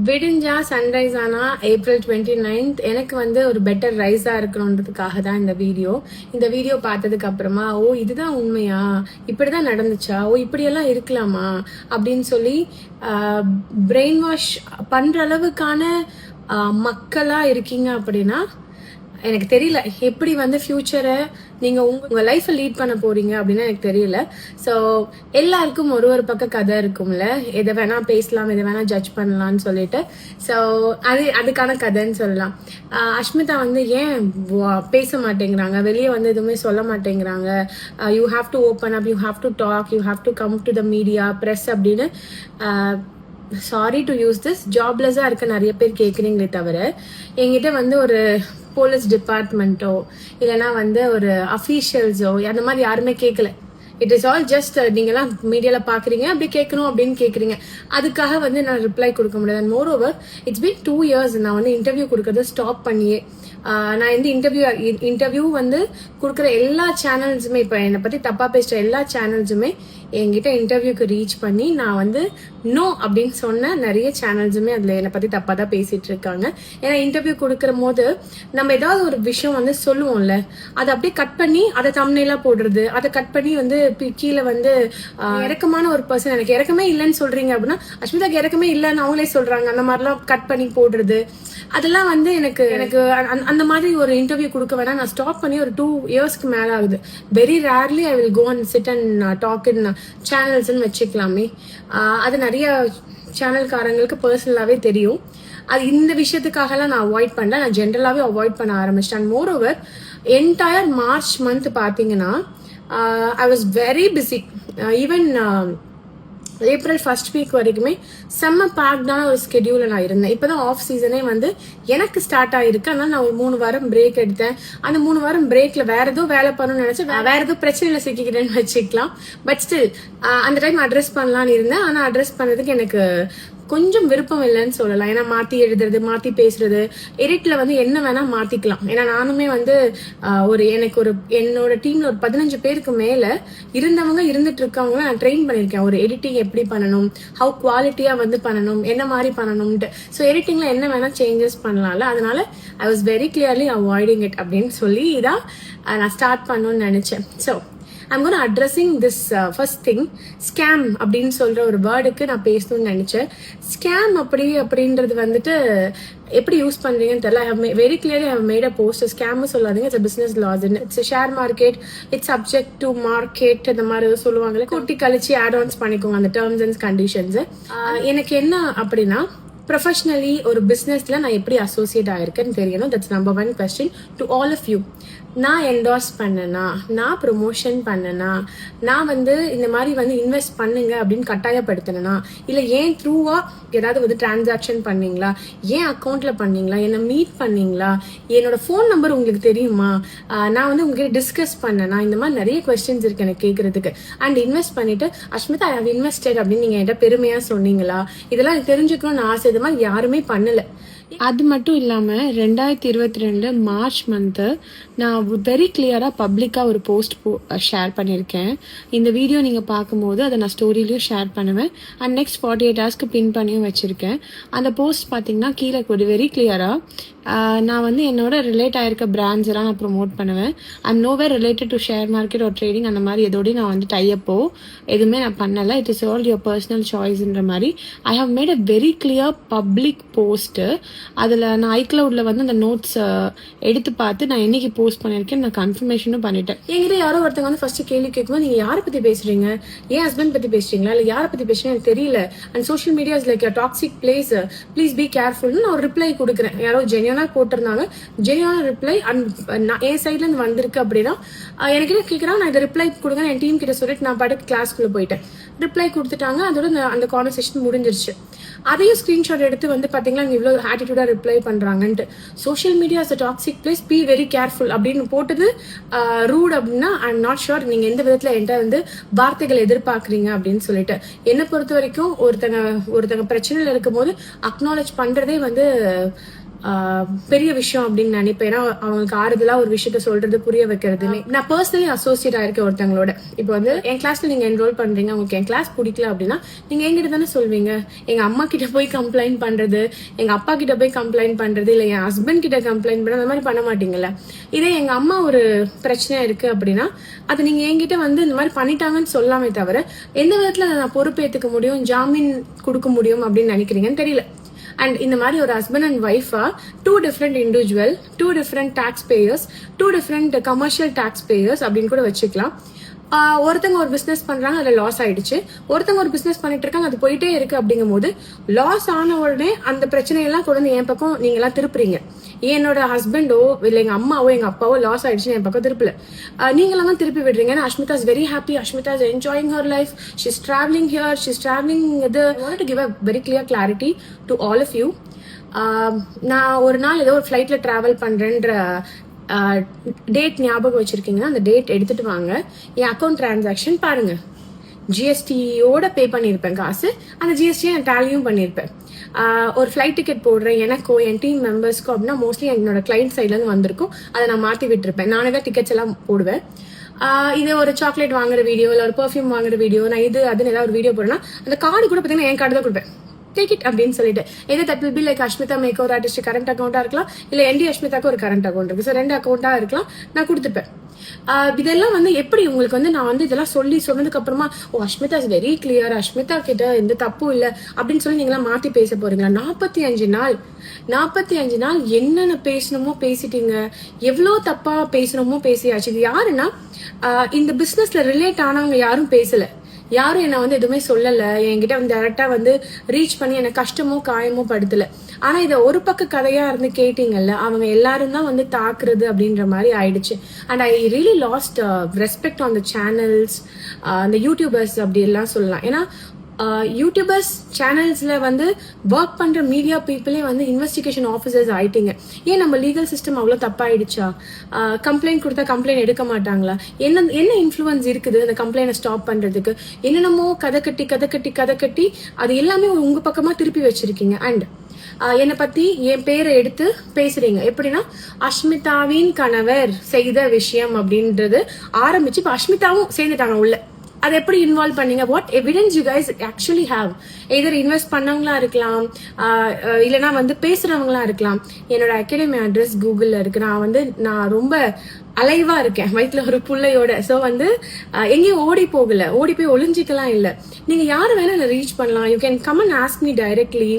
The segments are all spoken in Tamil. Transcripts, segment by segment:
விடிஞ்சா சன்ரைஸ் ஆனா ஏப்ரல் 29th எனக்கு வந்து ஒரு பெட்டர் ரைஸா இருக்கணுன்றதுக்காக தான் இந்த வீடியோ பார்த்ததுக்கு அப்புறமா ஓ இதுதான் உண்மையா, இப்படிதான் நடந்துச்சா, ஓ இப்படியெல்லாம் இருக்கலாமா அப்படின்னு சொல்லி பிரெயின் வாஷ் பண்ற அளவுக்கான மக்களா இருக்கீங்க அப்படின்னா எனக்கு தெரியல எப்படி வந்து ஃபியூச்சரை நீங்க உங்க லைஃப்பை லீட் பண்ண போறீங்க அப்படின்னு எனக்கு தெரியல. ஸோ எல்லாருக்கும் ஒரு பக்கம் கதை இருக்கும்ல, எதை வேணா பேசலாம், எதை வேணா ஜட்ஜ் பண்ணலாம்னு சொல்லிட்டு. ஸோ அதுக்கான கதைன்னு சொல்லலாம். அஷ்மிதா வந்து ஏன் பேச மாட்டேங்கிறாங்க, வெளியே வந்து எதுவுமே சொல்ல மாட்டேங்கிறாங்க, you have to open up, you have to talk, you have to come to the media press அப்படின்னு சாரி டு யூஸ் திஸ், ஜாப்லெஸ்ஸாக இருக்க நிறைய பேர் கேட்குறீங்களே தவிர என்கிட்ட வந்து ஒரு போலீஸ் டிபார்ட்மெண்ட்டோ இல்லைனா வந்து ஒரு அஃபீஷியல்ஸோ அந்த மாதிரி யாருமே கேட்கல. இட் இஸ் ஆல் ஜஸ்ட் நீங்களாம் மீடியாவில் பார்க்குறீங்க, அப்படி கேட்கணும் அப்படின்னு கேட்குறீங்க. அதுக்காக வந்து நான் ரிப்ளை கொடுக்க முடியாது. And more over it's been 2 years நான் வந்து இன்டர்வியூ கொடுக்கறத ஸ்டாப் பண்ணியே. நான் இந்த இன்டர்வியூ வந்து கொடுக்குற எல்லா சேனல்ஸுமே, இப்போ என்னை பற்றி தப்பாக பேசுகிற எல்லா சேனல்ஸுமே என்கிட்ட இன்டர்வியூக்கு ரீச் பண்ணி நான் வந்து நோ அப்படின்னு சொன்ன நிறைய சேனல்ஸுமே அதில் என்னை பற்றி தப்பாக தான் பேசிகிட்டு இருக்காங்க. ஏன்னா இன்டர்வியூ கொடுக்குற போது நம்ம ஏதாவது ஒரு விஷயம் வந்து சொல்லுவோம்ல, அதை அப்படியே கட் பண்ணி அதை தம்ப்நெயிலாக போடுறது, அதை கட் பண்ணி வந்து கீழே வந்து இறக்கமான ஒரு பர்சன், எனக்கு இறக்கமே இல்லைன்னு சொல்கிறீங்க அப்படின்னா அஷ்மிதாக்கு இறக்கமே இல்லைன்னு அவங்களே சொல்கிறாங்க, அந்த மாதிரிலாம் கட் பண்ணி போடுறது, அதெல்லாம் வந்து எனக்கு அந்த மாதிரி ஒரு இன்டர்வியூ கொடுக்க வேணா. நான் ஸ்டாப் பண்ணி ஒரு 2 yearsக்கு மேலே ஆகுது. Very rarely I will go and sit and talk in சேனல்ஸ்ன்னு வச்சுக்கலாமே. அது நிறைய சேனல்காரங்களுக்கு பர்சனலாகவே தெரியும். அது இந்த விஷயத்துக்காகலாம் நான் அவாய்ட் பண்ணல, நான் ஜென்ரலாகவே அவாய்ட் பண்ண ஆரம்பிச்சிட்டேன். And moreover entire March month பார்த்தீங்கன்னா I was very busy. Even April first week வரைக்குமே செம்ம பேக்டான ஒரு ஸ்கெடியூல நான் இருந்தேன். இப்போதான் ஆஃப் சீசனே வந்து எனக்கு ஸ்டார்ட் ஆயிருக்கு. அதனால நான் ஒரு 3 வாரம் பிரேக் எடுத்தேன். அந்த 3 வாரம் பிரேக்ல வேற ஏதோ வேலை பண்ணணும்னு நினைச்சேன், வேற ஏதோ பிரச்சனையில சிக்கிக்கிறேன்னு வச்சுக்கலாம். பட் ஸ்டில் அந்த டைம் அட்ரஸ் பண்ணலான்னு இருந்தேன். ஆனால் அட்ரஸ் பண்ணதுக்கு எனக்கு கொஞ்சம் விருப்பம் இல்லைன்னு சொல்லலாம். ஏன்னா மாத்தி எழுதுறது, மாத்தி பேசுறது, எடிட்ல வந்து என்ன வேணா மாத்திக்கலாம். ஏன்னா நானுமே வந்து என்னோட டீம்ல ஒரு 15 பேருக்கு மேல இருந்துட்டு இருக்கவங்க நான் ட்ரெயின் பண்ணிருக்கேன். ஒரு எடிட்டிங் எப்படி பண்ணணும், ஹவு குவாலிட்டியா வந்து பண்ணணும், என்ன மாதிரி பண்ணணும்ட்டு. ஸோ எடிட்டிங்ல என்ன வேணா சேஞ்சஸ் பண்ணலாம்ல. அதனால ஐ was very clearly avoiding it அப்படின்னு சொல்லி தான் நான் ஸ்டார்ட் பண்ணணும்னு நினைச்சேன். So I'm going to addressing this first thing, scam அப்படின்னு சொல்ற ஒரு வேர்டுக்கு நான் பேசணும்னு நினைச்சேன். ஸ்கேம் அப்படின்றது வந்துட்டு எப்படி யூஸ் பண்றீங்கன்னு தெரியல. I have very clearly I have made a post. Scam சொல்லாதீங்க, it's a business laws, it's a share market, it's subject to market, இந்த மாதிரி சொல்லுவாங்கல்ல, கூட்டி கழிச்சு ஆட் ஆன்ஸ் பண்ணிக்கோங்க அந்த டேர்ம்ஸ் அண்ட் கண்டிஷன்ஸ். எனக்கு என்ன அப்படின்னா, ப்ரொஃபஷனலி ஒரு பிஸ்னஸ்ல நான் எப்படி அசோசியேட் ஆயிருக்கேன்னு தெரியணும். That's number 1 question to all of you. நான் என்டார்ஸ் பண்ணனா, நான் ப்ரொமோஷன் பண்ணனா, நான் வந்து இந்த மாதிரி வந்து இன்வெஸ்ட் பண்ணுங்க அப்படின்னு கட்டாயப்படுத்தினா, இல்லை ஏன் த்ரூவா ஏதாவது வந்து டிரான்சாக்ஷன் பண்ணீங்களா, ஏன் அக்கௌண்ட்ல பண்ணீங்களா, என்னை மீட் பண்ணீங்களா, என்னோட ஃபோன் நம்பர் உங்களுக்கு தெரியுமா, நான் வந்து உங்ககிட்ட டிஸ்கஸ் பண்ணனா, இந்த மாதிரி நிறைய கொஸ்டின்ஸ் இருக்கு எனக்கு கேட்கறதுக்கு. அண்ட் இன்வெஸ்ட் பண்ணிட்டு அஷ்மிதா ஐ ஹவ் இன்வெஸ்டட் அப்படின்னு நீங்க என்கிட்ட பெருமையா சொன்னீங்களா, இதெல்லாம் எனக்கு தெரிஞ்சுக்கணும்னு ஆசை. இது மாதிரி யாருமே பண்ணல. அது மட்டும் இல்லாமல் 2022 மார்ச் மந்த்து நான் வெரி கிளியராக பப்ளிக்காக ஒரு போஸ்ட் ஷேர் பண்ணியிருக்கேன். இந்த வீடியோ நீங்கள் பார்க்கும்போது அதை நான் ஸ்டோரியிலையும் ஷேர் பண்ணுவேன். அண்ட் நெக்ஸ்ட் 48 ஹவர்ஸ்க்கு பின் பண்ணியும் வச்சுருக்கேன். அந்த போஸ்ட் பார்த்தீங்கன்னா கீழே ஒரு வெரி கிளியராக நான் வந்து என்னோட ரிலேட் ஆயிருக்க பிராண்ட்ஸ் எல்லாம் நான் ப்ரொமோட் பண்ணுவேன். I'm nowhere related to share market ஒரு ட்ரேடிங் அந்த மாதிரி எதோடய நான் வந்து டைப்போ எதுவுமே நான் பண்ணலை. It is all your personal சாய்ஸ்ன்ற மாதிரி I have made a very clear public post. அதில் நான் ஐக்ளவுட்ல வந்து அந்த நோட்ஸ் எடுத்து பார்த்து நான் என்னைக்கு போஸ்ட் பண்ணியிருக்கேன் நான் கன்ஃபர்மேஷனும் பண்ணிட்டேன். என்கிட்ட யாரோ ஒருத்தவங்க வந்து ஃபர்ஸ்ட் கேள்வி கேட்கும்போது நீங்கள் யாரை பற்றி பேசுறீங்க, ஏன் ஹஸ்பண்ட் பற்றி பேசுறீங்களா, இல்லை யாரை பற்றி பேசுறீங்க எனக்கு தெரியல, and social media is like toxic place, please be கேர்ஃபுல்னு நான் ஒரு ரிப்ளை கொடுக்குறேன். யாரோ ஜெனியூனா போட்டிருந்தாங்க, ஜெனியூனான ரிப்ளை என் சைட்ல இருந்து வந்திருக்கு அப்படின்னா எனக்கு என்ன கேட்குறாங்க, நான் இந்த ரிப்ளை கொடுங்க என் டீம் கிட்ட சொல்லிட்டு நான் பாட்டுக்கு கிளாஸ்க்குள்ள போயிட்டேன். ரிப்ளை கொடுத்துட்டாங்க, அதோட அந்த கான்வர்சேஷன் முடிஞ்சிருச்சு. அதையும் ஸ்கிரீன்ஷாட் எடுத்து வந்து பாத்தீங்களா இவ்வளோ ஆட்டிடியூடா ரிப்ளை பண்றாங்கன்ட்டு. Social media is a toxic place, be very careful அப்படின்னு போட்டது ரூட் அப்படின்னா ஐ எம் நாட் ஷுர் நீங்க எந்த விதத்துல என்கிட்ட வந்து வார்த்தைகள் எதிர்பார்க்குறீங்க அப்படின்னு சொல்லிட்டு. என்னை பொறுத்த வரைக்கும் ஒருத்தங்க பிரச்சனையில இருக்கும் போது அக்னாலேஜ் பண்றதே வந்து பெரிய விஷயம் அப்படின்னு நினைப்பேன். ஏன்னா அவங்களுக்கு ஆறுதலா ஒரு விஷயத்த சொல்றது, புரிய வைக்கிறதுமே. நான் பர்சனலி அசோசியேட் ஆயிருக்கேன் ஒருத்தவங்களோட. இப்போ வந்து என் கிளாஸ்ல நீங்க என்ரோல் பண்றீங்க, உங்களுக்கு என் கிளாஸ் பிடிக்கல அப்படின்னா நீங்க எங்கிட்ட தானே சொல்வீங்க. எங்க அம்மா கிட்ட போய் கம்ப்ளைண்ட் பண்றது, எங்க அப்பா கிட்ட போய் கம்ப்ளைண்ட் பண்றது, இல்ல என் ஹஸ்பண்ட் கிட்ட கம்ப்ளைண்ட் பண்றது, அந்த மாதிரி பண்ண மாட்டீங்கல்ல. இதே எங்க அம்மா ஒரு பிரச்சனை இருக்கு அப்படின்னா அது நீங்க என்கிட்ட வந்து இந்த மாதிரி பண்ணிட்டாங்கன்னு சொல்லாமே தவிர எந்த விதத்துல நான் பொறுப்பேற்றுக்க முடியும், ஜாமீன் கொடுக்க முடியும் அப்படின்னு நினைக்கிறீங்கன்னு தெரியல. அண்ட் இந்த மாதிரி ஒரு ஹஸ்பண்ட் அண்ட் ஒய்ஃபா 2 different individual, 2 different tax payers, 2 different commercial tax payers அப்படின்னு கூட வச்சுக்கலாம். ஒருத்தங்க ஒரு பிசினஸ் பண்றாங்க, அதுல லாஸ் ஆயிடுச்சு. ஒருத்தங்க ஒரு பிசினஸ் பண்ணிட்டு இருக்காங்க, அது போயிட்டே இருக்கு. அப்படிங்கும் போது லாஸ் ஆன உடனே அந்த பிரச்சனையெல்லாம் தொடர்ந்து என் பக்கம் நீங்க எல்லாம் திருப்புறீங்க. என்னோட ஹஸ்பண்டோ இல்ல எங்க அம்மாவோ எங்க அப்பாவோ லாஸ் ஆயிடுச்சுன்னு என் பக்கம் திருப்பல, நீங்களாம் தான் திருப்பி விடுறீங்க. Ashmitha is very happy, Ashmitha is enjoying her life, she is travelling here, she is travelling இது. I want to give a very clear clarity to all of you. நான் ஒரு நாள் ஏதோ ஒரு ஃபிளைட்ல டிராவல் பண்றேன்ற டேட் ஞாபகம் வச்சிருக்கீங்கன்னா அந்த டேட் எடுத்துட்டு வாங்க. என் அக்கௌண்ட் டிரான்சாக்ஷன் பாருங்க. ஜிஎஸ்டியோட பே பண்ணியிருப்பேன் காசு, அந்த ஜிஎஸ்டியை நான் டேலியும் பண்ணியிருப்பேன். ஒரு ஃபிளைட் டிக்கெட் போடுறேன் எனக்கோ என் டீம் மெம்பர்ஸ்க்கோ அப்படின்னா மோஸ்ட்லி என்னோட கிளைண்ட் சைட்லேருந்து வந்திருக்கும், அதை நான் மாற்றி விட்டுருப்பேன். நானே தான் டிக்கெட்ஸ் எல்லாம் போடுவேன். இது ஒரு சாக்லேட் வாங்குற வீடியோ இல்லை ஒரு பெர்ஃப்யூம் வாங்குற வீடியோ, நான் இது அதுன்னு ஏதாவது ஒரு வீடியோ போடுறேன்னா அந்த கார்டு கூட பார்த்தீங்கன்னா என் கார்டு தான் கொடுப்பேன். டேக் இட் அப்படின்னு சொல்லிட்டு எது that will be like Ashmitha makeover artist current அக்கௌண்டா இருக்கலாம், இல்ல என்டி அஷ்மிதாக்கு ஒரு கரண்ட் அக்கௌண்ட் இருக்கு, ஸோ 2 அக்கௌண்டா இருக்கலாம், நான் கொடுத்துப்பேன். இதெல்லாம் வந்து எப்படி உங்களுக்கு வந்து நான் வந்து இதெல்லாம் சொல்லி சொன்னதுக்கு அப்புறமா oh Ashmitha is very clear, Ashmitha கிட்ட எந்த தப்பும் இல்லை அப்படின்னு சொல்லி நீங்களாம் மாத்தி பேச போறீங்களா? 45 நாள் என்னென்ன பேசணுமோ பேசிட்டீங்க, எவ்வளோ தப்பா பேசணுமோ பேசியாச்சு. இது யாருன்னா இந்த பிசினஸ்ல ரிலேட் ஆனவங்க யாரும் பேசல, யாரும் என்ன வந்து எதுவுமே சொல்லல, என்கிட்ட வந்து டைரக்டா வந்து ரீச் பண்ணி எனக்கு கஷ்டமோ காயமோ படுத்தல. ஆனா இதை ஒரு பக்க கதையா இருந்து கேட்டீங்கல்ல, அவங்க எல்லாரும் தான் வந்து தாக்குறது அப்படின்ற மாதிரி ஆயிடுச்சு. And I really last respect on the channels, அந்த யூடியூபர்ஸ் அப்படி எல்லாம் சொல்லலாம். ஏன்னா யூடியூபர்ஸ் சேனல்ஸ்ல வந்து ஒர்க் பண்ற மீடியா பீப்புளே வந்து இன்வெஸ்டிகேஷன் ஆஃபீஸர்ஸ் ஆயிட்டீங்க. ஏன் நம்ம லீகல் சிஸ்டம் அவ்வளோ தப்பாயிடுச்சா? கம்ப்ளைண்ட் கொடுத்தா கம்ப்ளைண்ட் எடுக்க மாட்டாங்களா? என்ன இன்ஃப்ளூயன்ஸ் இருக்குது அந்த கம்ப்ளைண்ட் ஸ்டாப் பண்றதுக்கு? என்னென்னமோ கதை கட்டி அது எல்லாமே உங்க பக்கமா திருப்பி வச்சிருக்கீங்க. அண்ட் என்னை பத்தி என் பேரை எடுத்து பேசுறீங்க. எப்படின்னா அஷ்மிதாவின் கணவர் செய்த விஷயம் அப்படின்றது ஆரம்பிச்சு இப்ப அஷ்மிதாவும் சேர்ந்துட்டாங்க உள்ள. அதை எப்படி இன்வால்வ் பண்ணீங்க? What evidence you guys actually have? Either invest பண்ணவங்களா இருக்கலாம், இல்லைன்னா வந்து பேசுறவங்களா இருக்கலாம். என்னோட அகாடமி அட்ரஸ் கூகுள்ல இருக்கு. நான் ரொம்ப அலைவா இருக்கேன் வயிற்றுல ஒரு புள்ளையோட. ஸோ வந்து எங்கேயும் ஓடி போய் ஒளிஞ்சிக்கலாம் இல்லை. நீங்க யாரை வேணா என்ன ரீச் பண்ணலாம். You can come and ask me directly.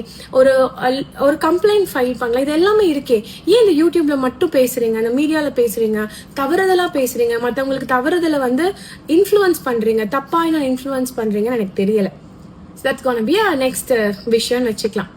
ஒரு கம்ப்ளைண்ட் ஃபைல் பண்ணலாம். இது எல்லாமே இருக்கே. ஏன் இந்த யூடியூப்ல மட்டும் பேசுறீங்க, அந்த மீடியால பேசுறீங்க, தவறுதலா பேசுறீங்க, மற்றவங்களுக்கு தவறுதலை வந்து இன்ஃப்ளூயன்ஸ் பண்றீங்க, தப்பான இன்ஃப்ளூயன்ஸ் பண்றீங்கன்னு எனக்கு தெரியல. தட்ஸ் கோனா பி நெக்ஸ்ட் விஷயம்னு வச்சுக்கலாம்.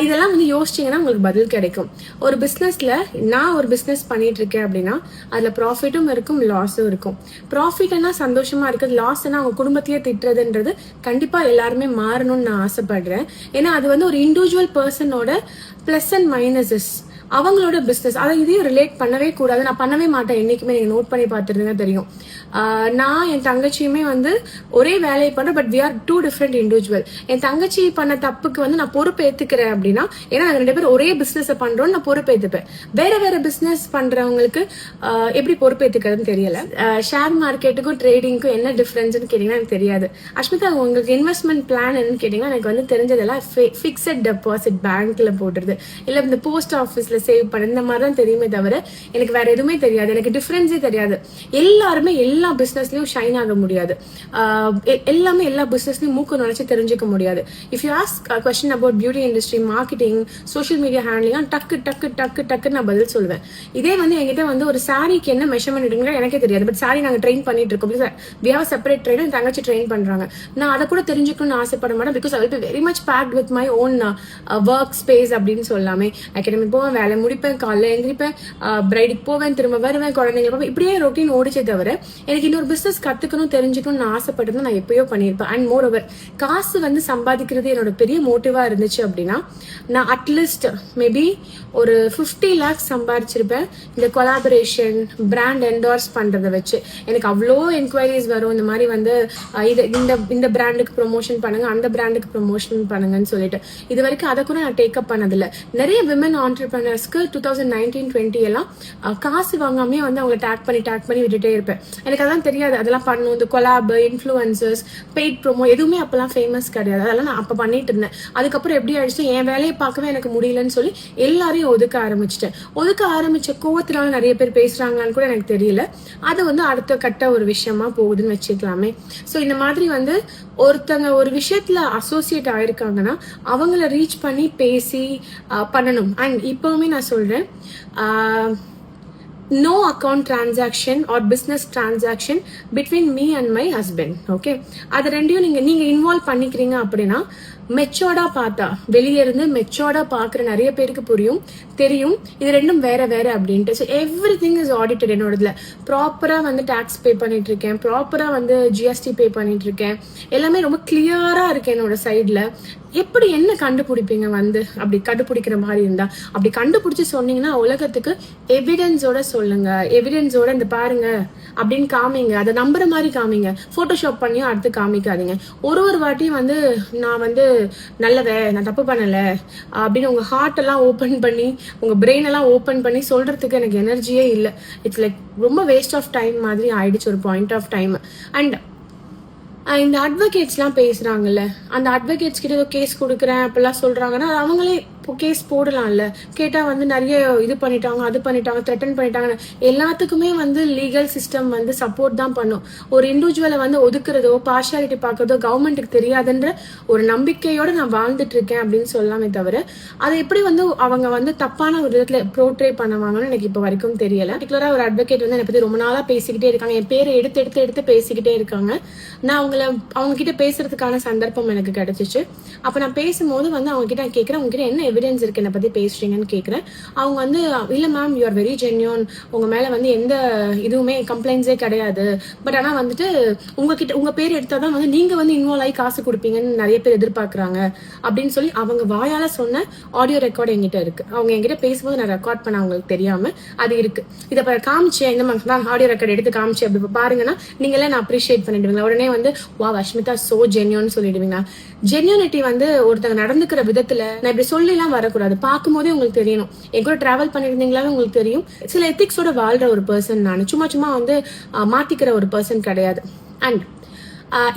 இதெல்லாம் வந்து யோசிச்சிங்கன்னா உங்களுக்கு பதில் கிடைக்கும். ஒரு பிஸ்னஸ்ல நான் ஒரு பிஸ்னஸ் பண்ணிட்டு இருக்கேன் அப்படின்னா அதுல ப்ராஃபிட்டும் இருக்கும், லாஸும் இருக்கும். ப்ராஃபிட்னா சந்தோஷமா இருக்குது, லாஸ்னா அவங்க குடும்பத்தையே திட்டுறதுன்றது கண்டிப்பா எல்லாருமே மாறணும்னு நான் ஆசைப்படுறேன். ஏன்னா அது வந்து ஒரு இண்டிவிஜுவல் பர்சனோட பிளஸ் அண்ட் மைனஸஸ், அவங்களோட பிஸ்னஸ். அதை இதையும் ரிலேட் பண்ணவே கூடாது. நான் பண்ணவே மாட்டேன் என்னைக்குமே. நீங்க நோட் பண்ணி பார்த்துருந்தீங்கன்னா தெரியும். நான் என் தங்கச்சியுமே வந்து ஒரே வேலையை பண்றேன், but we are 2 different individual. என் தங்கச்சி பண்ண தப்புக்கு வந்து நான் பொறுப்பு ஏத்துக்கிறேன் அப்படின்னா, ஏன்னா நாங்க 2 பேரும் ஒரே பிசினஸ் பண்றோம், நான் பொறுப்பு ஏத்துப்பேன். வேற பிசினஸ் பண்றவங்களுக்கு எப்படி பொறுப்பு ஏத்துக்கிறதுன்னு தெரியல. ஷேர் மார்க்கெட்டுக்கும் ட்ரேடிங்க்கும் என்ன டிஃபரன்ஸ்னு கேட்டீங்கன்னா எனக்கு தெரியாது. அஷ்மிதா உங்களுக்கு இன்வெஸ்ட்மெண்ட் பிளான் என்னன்னு கேட்டீங்கன்னா எனக்கு வந்து தெரிஞ்சதெல்லாம் ஃபிக்ஸட் டெபாசிட் பேங்க்ல போடுறது, இல்ல இந்த போஸ்ட் ஆஃபீஸ்ல சேவ் பண்ண, இந்த மாதிரி தான் தெரியுமே தவிர எனக்கு வேற எதுவுமே தெரியாது. எனக்கு டிஃபரன்ஸே தெரியாது. எல்லாருமே எல்லா பிசினஸ்லயும் ஷைன் ஆக முடியாது. எல்லாமே எல்லா பிசினஸ்லயும் மூக்கு நுழைச்சு தெரிஞ்சுக்க முடியாது. If you ask question about beauty industry, marketing, social media handling, டக்கு நான் பதில் சொல்லுவேன். இதே வந்து என்கிட்ட வந்து ஒரு சாரிக்கு என்ன மெஷர்மெண்ட் எடுங்க எனக்கே தெரியாது. பட் சாரி நாங்க ட்ரெயின் பண்ணிட்டு இருக்கோம். வி ஹேவ் செப்பரேட் ட்ரெயின், தங்கச்சி ட்ரெயின் பண்றாங்க. நான் அதை கூட தெரிஞ்சுக்கணும்னு ஆசைப்பட மாட்டேன். Because I will be very much packed with my own work space அப்படின்னு சொல்லாமே. அகாடமி போவேன், வேலை முடிப்பேன், காலைல எழுந்திரிப்பேன், பிரைடுக்கு போவேன், திரும்ப வருவேன், குழந்தைங்க பார்ப்பேன், இப்படியே ரொட்டீன் ஓடிச்சே தவிர எனக்கு இன்னொரு பிசினஸ் கத்துக்கணும் தெரிஞ்சுக்கணும் நான் ஆசைப்பட்டு நான் எப்பயோ பண்ணியிருப்பேன். அண்ட் மோர் ஓவர் காசு வந்து சம்பாதிக்கிறது என்னோட பெரிய மோட்டிவா இருந்துச்சு அப்படின்னா நான் அட்லீஸ்ட் மேபி ஒரு 50 lakhs சம்பாதிச்சிருப்பேன். இந்த கொலாபரேஷன் பிராண்ட் என்டோர்ஸ் பண்றதை வச்சு எனக்கு அவ்வளோ என்கொயரிஸ் வரும். இந்த மாதிரி வந்து இந்த பிராண்டுக்கு ப்ரொமோஷன் பண்ணுங்க, அந்த பிராண்டுக்கு ப்ரொமோஷன் பண்ணுங்கன்னு சொல்லிட்டு இது வரைக்கும் அதை கூட நான் டேக்அப் பண்ணதில்லை. நிறைய விமன் ஆண்டர்பிரினர்ஸ்க்கு 2019-20 எல்லாம் காசு வாங்காமே வந்து அவங்க டேக் பண்ணி விட்டுட்டே இருப்பேன். எனக்கு அதெல்லாம் தெரியாது, அதெல்லாம் பண்ணணும். இந்த கொலாப், இன்ஃப்ளூயன்சர்ஸ், பெய்ட் ப்ரோமோ எதுவுமே அப்பெல்லாம் ஃபேமஸ் கிடையாது. அதெல்லாம் நான் அப்போ பண்ணிட்டு இருந்தேன். அதுக்கப்புறம் எப்படி ஆயிடுச்சு, என் வேலையை பார்க்கவே எனக்கு முடியலன்னு சொல்லி எல்லாரையும் ஒதுக்க ஆரம்பிச்சிட்டேன். ஒதுக்க ஆரம்பிச்ச கோவத்தினால நிறைய பேர் பேசுறாங்கன்னு கூட எனக்கு தெரியல. அது வந்து அடுத்த கட்ட ஒரு விஷயமா போகுதுன்னு வச்சுக்கலாமே. ஸோ இந்த மாதிரி வந்து ஒருத்தங்க ஒரு விஷயத்துல அசோசியேட் ஆயிருக்காங்கன்னா அவங்கள ரீச் பண்ணி பேசி பண்ணணும். அண்ட் இப்பவுமே நான் சொல்றேன், no account transaction or business transaction between me and my husband. Okay, அது ரெண்டையும் நீங்க இன்வால்வ் பண்ணிக்கிறீங்க அப்படின்னா மெச்சோர்டா பார்த்தா, வெளியே இருந்து மெச்சோர்டா பாக்குற நிறைய பேருக்கு தெரியும் இது ரெண்டும் வேற அப்படின்ட்டு. So everything is audited. என்னோடதுல ப்ராப்பரா வந்து டாக்ஸ் பே பண்ணிட்டு இருக்கேன், ப்ராப்பரா வந்து ஜிஎஸ்டி பே பண்ணிட்டு இருக்கேன், எல்லாமே ரொம்ப கிளியரா இருக்கு என்னோட சைட்ல. எப்படி என்ன கண்டுபிடிப்பீங்க வந்து அப்படி கண்டுபிடிக்கிற மாதிரி இருந்தா? அப்படி கண்டுபிடிச்சு சொன்னீங்கன்னா உலகத்துக்கு எவிடன்ஸோட சொல்லுங்க, எவிடன்ஸோட இந்த பாருங்க அப்படின்னு காமிங்க, அதை நம்புற மாதிரி காமிங்க. போட்டோஷாப் பண்ணியும் அடுத்து காமிக்காதீங்க. ஒரு வாட்டியும் வந்து நான் வந்து நல்லவே, நான் தப்பு பண்ணல அப்படின்னு உங்க ஹார்ட் எல்லாம் ஓபன் பண்ணி உங்க பிரெயின் எல்லாம் ஓபன் பண்ணி சொல்றதுக்கு எனக்கு எனர்ஜியே இல்லை. இட்ஸ் லைக் ரொம்ப வேஸ்ட் ஆஃப் டைம் மாதிரி ஆயிடுச்சு ஒரு பாயிண்ட் ஆஃப் டைம். அண்ட் இந்த அட்வொகேட்ஸ்லாம் பேசுறாங்கல்ல, அந்த அட்வொகேட்ஸ் கிட்ட ஏதோ கேஸ் கொடுக்குறேன் அப்படிலாம் சொல்றாங்கன்னா அவங்களே கேஸ் போடலாம்ல. கேட்டா வந்து நிறைய இது பண்ணிட்டாங்க, அது பண்ணிட்டாங்க, த்ரெட்டன் பண்ணிட்டாங்க. எல்லாத்துக்குமே வந்து லீகல் சிஸ்டம் வந்து சப்போர்ட் தான் பண்ணும். ஒரு இண்டிவிஜுவலை வந்து ஒதுக்குறதோ பார்ஷியாலிட்டி பார்க்கறதோ கவர்மெண்ட்டுக்கு தெரியாதுன்ற ஒரு நம்பிக்கையோட நான் வாழ்ந்துட்டு இருக்கேன் அப்படின்னு சொல்லாமே தவிர அதை எப்படி வந்து அவங்க வந்து தப்பான ஒரு விதத்துல ப்ரோட்ரே பண்ணுவாங்கன்னு எனக்கு இப்போ வரைக்கும் தெரியல. பர்டிகுலரா ஒரு அட்வொகேட் வந்து என்னை பத்தி ரொம்ப நாளா பேசிக்கிட்டே இருக்காங்க, என் பேரை எடுத்து பேசிக்கிட்டே இருக்காங்க. நான் அவங்க கிட்ட பேசுறதுக்கான சந்தர்ப்பம் எனக்கு கிடைச்சிச்சு. அப்ப நான் பேசும்போது வந்து அவங்க கிட்ட கேட்கிறேன், உங்ககிட்ட என்ன எவிடன்ஸ் இருக்கு என்னை பத்தி பேசுறீங்கன்னு கேட்கிறேன். அவங்க வந்து இல்ல ma'am, you are very genuine, உங்க மேல வந்து எந்த இதுவுமே கம்ப்ளைண்ட்ஸே கிடையாது, பட் ஆனா வந்துட்டு உங்க பேர் எடுத்தாதான் வந்து நீங்க வந்து இன்வால்வ் ஆகி காசு கொடுப்பீங்கன்னு நிறைய பேர் எதிர்பார்க்கறாங்க அப்படின்னு சொல்லி அவங்க வாயால சொன்ன ஆடியோ ரெக்கார்ட் என்கிட்ட இருக்கு. அவங்க என்கிட்ட பேசும்போது நான் ரெக்கார்ட் பண்ண அவங்களுக்கு தெரியாம அது இருக்கு. இதை காமிச்சேன், இந்த மாதிரி ஆடியோ ரெக்கார்ட் எடுத்து காமிச்சு அப்படி பாருங்கன்னா நீங்களே நான் அப்ரிஷியேட் பண்ணிடுவீங்க. உடனே வந்து வா அஷ்மிதா சோ ஜென்யூன் சொல்லிடுவீங்க. ஜென்யூனிட்டி வந்து ஒருத்தங்க நடந்துக்கிற விதத்துல நான் இப்படி சொல்லிலாம் வரக்கூடாது, பார்க்கும்போதே உங்களுக்கு தெரியணும். என் கூட டிராவல் பண்ணிருந்தீங்களாவே உங்களுக்கு தெரியும். சில எத்திக்ஸோட வாழ்ற ஒரு பர்சன் நான், சும்மா வந்து மாத்திக்கிற ஒரு பர்சன் கிடையாது. அண்ட்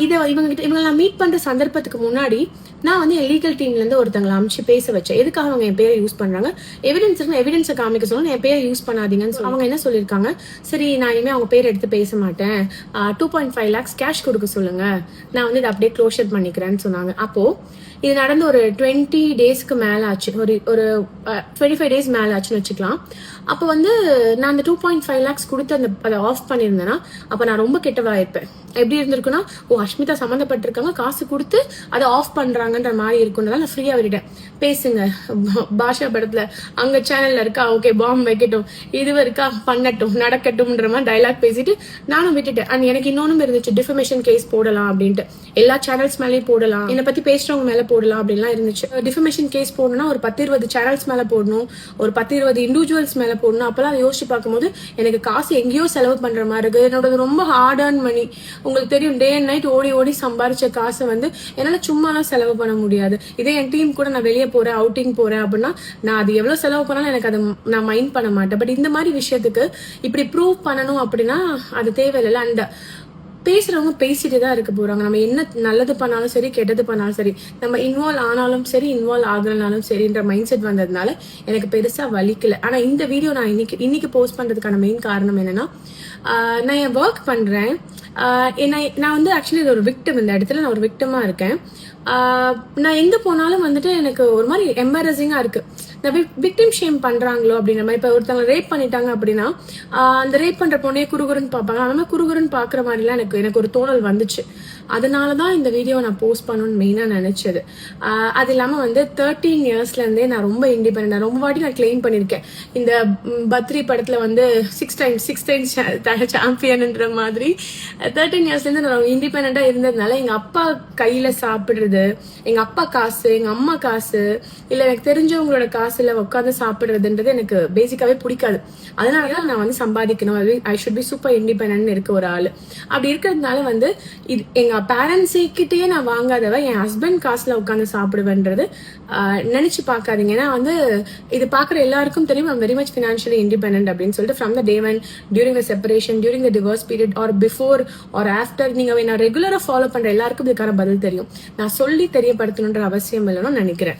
இவங்க நான் மீட் பண்ற சந்தர்ப்பத்துக்கு முன்னாடி நான் வந்து என் லீகல் டீம்ல இருந்து ஒருத்தங்களை அமைச்சு பேச வச்சேன். எதுக்காக அவங்க என் பேரை யூஸ் பண்றாங்க, எவிடன்ஸை காமிக்க சொல்லணும், என் பேரை யூஸ் பண்ணாதீங்கன்னு அவங்க என்ன சொல்லியிருக்காங்க, சரி நான் இனிமே அவங்க பேர் எடுத்து பேச மாட்டேன், 2.5 lakhs கேஷ் கொடுக்க சொல்லுங்க, நான் வந்து இதை அப்படியே க்ளோஷர் பண்ணிக்கிறேன்னு சொன்னாங்க. அப்போ இது நடந்து ஒரு 20 daysக்கு மேல ஆச்சு, ஒரு 25 days மேல ஆச்சுன்னு வச்சுக்கலாம். அப்போ வந்து நான் அந்த 2.5 lakhs கொடுத்து அதை ஆஃப் பண்ணியிருந்தேன்னா அப்ப நான் ரொம்ப கெட்டவா இருப்பேன். எப்படி இருந்திருக்குன்னா, அஷ்மிதா சம்மந்தப்பட்டிருக்காங்க, காசு கொடுத்து அதை ஆஃப் பண்றாங்கன்ற மாதிரி இருக்குன்றதால நான் ஃப்ரீயா விட்டுட்டேன். பேசுங்க பாஷா படத்துல அங்க சேனல்ல இருக்கா, ஓகே பாம்பு வைக்கட்டும், இது இருக்கா பண்ணட்டும் நடக்கட்டும்ன்ற மாதிரி டைலாக் பேசிட்டு நானும் விட்டுட்டேன். அண்ட் எனக்கு இன்னொன்னும் இருந்துச்சு, டிஃபமேஷன் கேஸ் போடலாம் அப்படின்ட்டு. எல்லா சேனல்ஸ் மேலேயும் போடலாம், என்னை பத்தி பேசுறவங்க மேல போடலாம் அப்படின்லாம் இருந்துச்சு. டிஃபமேஷன் கேஸ் போடணும்னா ஒரு 10-20 சேனல்ஸ் மேல போடணும், ஒரு 10-20 இண்டிவிஜுவல்ஸ் மேல போடணும். அப்பெல்லாம் யோசிச்சு பார்க்கும்போது எனக்கு காசு எங்கேயோ செலவு பண்ற மாதிரி இருக்கு. என்னோட ரொம்ப ஹார்ட் அர்ன் மணி, உங்களுக்கு தெரியும், டே அண்ட் நைட் ஓடி சம்பாரிச்ச காசை வந்து என்னால சும்மாலாம் செலவு பண்ண முடியாது. இதே என் டீம் கூட நான் வெளியே போறேன், அவுட்டிங் போறேன் அப்படின்னா நான் அது எவ்வளவு செலவு பண்ணாலும் எனக்கு அதை நான் மைண்ட் பண்ண மாட்டேன். பட் இந்த மாதிரி விஷயத்துக்கு இப்படி ப்ரூவ் பண்ணணும் அப்படின்னா அது தேவையில்லை. அண்ட் பேசுறவங்க பேசிட்டு தான் இருக்க போறாங்க. நம்ம என்ன நல்லது பண்ணாலும் சரி, கெட்டது பண்ணாலும் சரி, நம்ம இன்வால்வ் ஆனாலும் சரி, இன்வால்வ் ஆகலனாலும் சரின்ற மைண்ட் செட் வந்ததுனால எனக்கு பெருசா வலிக்கல. ஆனா இந்த வீடியோ நான் இன்னைக்கு போஸ்ட் பண்றதுக்கான மெயின் காரணம் என்னன்னா, நான் என் ஒர்க் பண்றேன், நான் வந்து ஆக்சுவலி இது ஒரு விக்டிம், இந்த இடத்துல நான் ஒரு விக்டிமா இருக்கேன். நான் எங்க போனாலும் வந்துட்டு எனக்கு ஒரு மாதிரி எம்பாரசிங்கா இருக்கு. நான் விக்டிம் ஷேம் பண்றாங்களோ அப்படின்ற மாதிரி. இப்ப ஒருத்தவங்க ரேப் பண்ணிட்டாங்க அப்படின்னா அந்த ரேப் பண்ற பொண்ணையே குறுகுறுன்னு பாப்பாங்க, அந்த மாதிரி குறுகுறுன்னு பாக்குற மாதிரிலாம் எனக்கு ஒரு தோணல் வந்துச்சு. அதனாலதான் இந்த வீடியோ நான் போஸ்ட் பண்ணணும்னு மெயினா நினைச்சது. அது இல்லாம வந்து 13 இயர்ஸ்ல இருந்தே நான் ரொம்ப இண்டிபெண்டா ரொம்ப வாட்டி நான் கிளைம் பண்ணிருக்கேன். இந்த பத்ரி படத்துல வந்து 6 டைம்ஸ் சாம்பியன்ன்ற மாதிரி 13 இயர்ஸ்ல இருந்து நான் இண்டிபெண்டா இருந்ததுனால எங்க அப்பா கையில சாப்பிடுறது, எங்க அப்பா காசு, எங்க அம்மா காசு, இல்ல எனக்கு தெரிஞ்சவங்களோட காசுல உட்காந்து சாப்பிடுறதுன்றது எனக்கு பேசிக்காவே பிடிக்காது. அதனாலதான் நான் வந்து சம்பாதிக்கணும், I should be super independent இருக்க ஒரு ஆளு. அப்படி இருக்கிறதுனால வந்து எங்க பேரண்ட்ஸ் கிட்டயே நான் வாங்காதவ என் ஹஸ்பண்ட் காசுல உட்காந்து சாப்பிடுவேன்றது நினைச்சு பாக்காதீங்க. ஏன்னா வந்து இது பாக்குற எல்லாருக்கும் தெரியும் I'm very much financially independent அப்படின்னு சொல்லிட்டு from the day when during the separation, during the divorce period or before or after. நீங்க நான் ரெகுலரா ஃபாலோ பண்ற எல்லாருக்கும் இதுக்கான பதில் தெரியும். நான் சொல்லி தெரியப்படுத்தணுன்ற அவசியம் இல்லைன்னு நினைக்கிறேன்.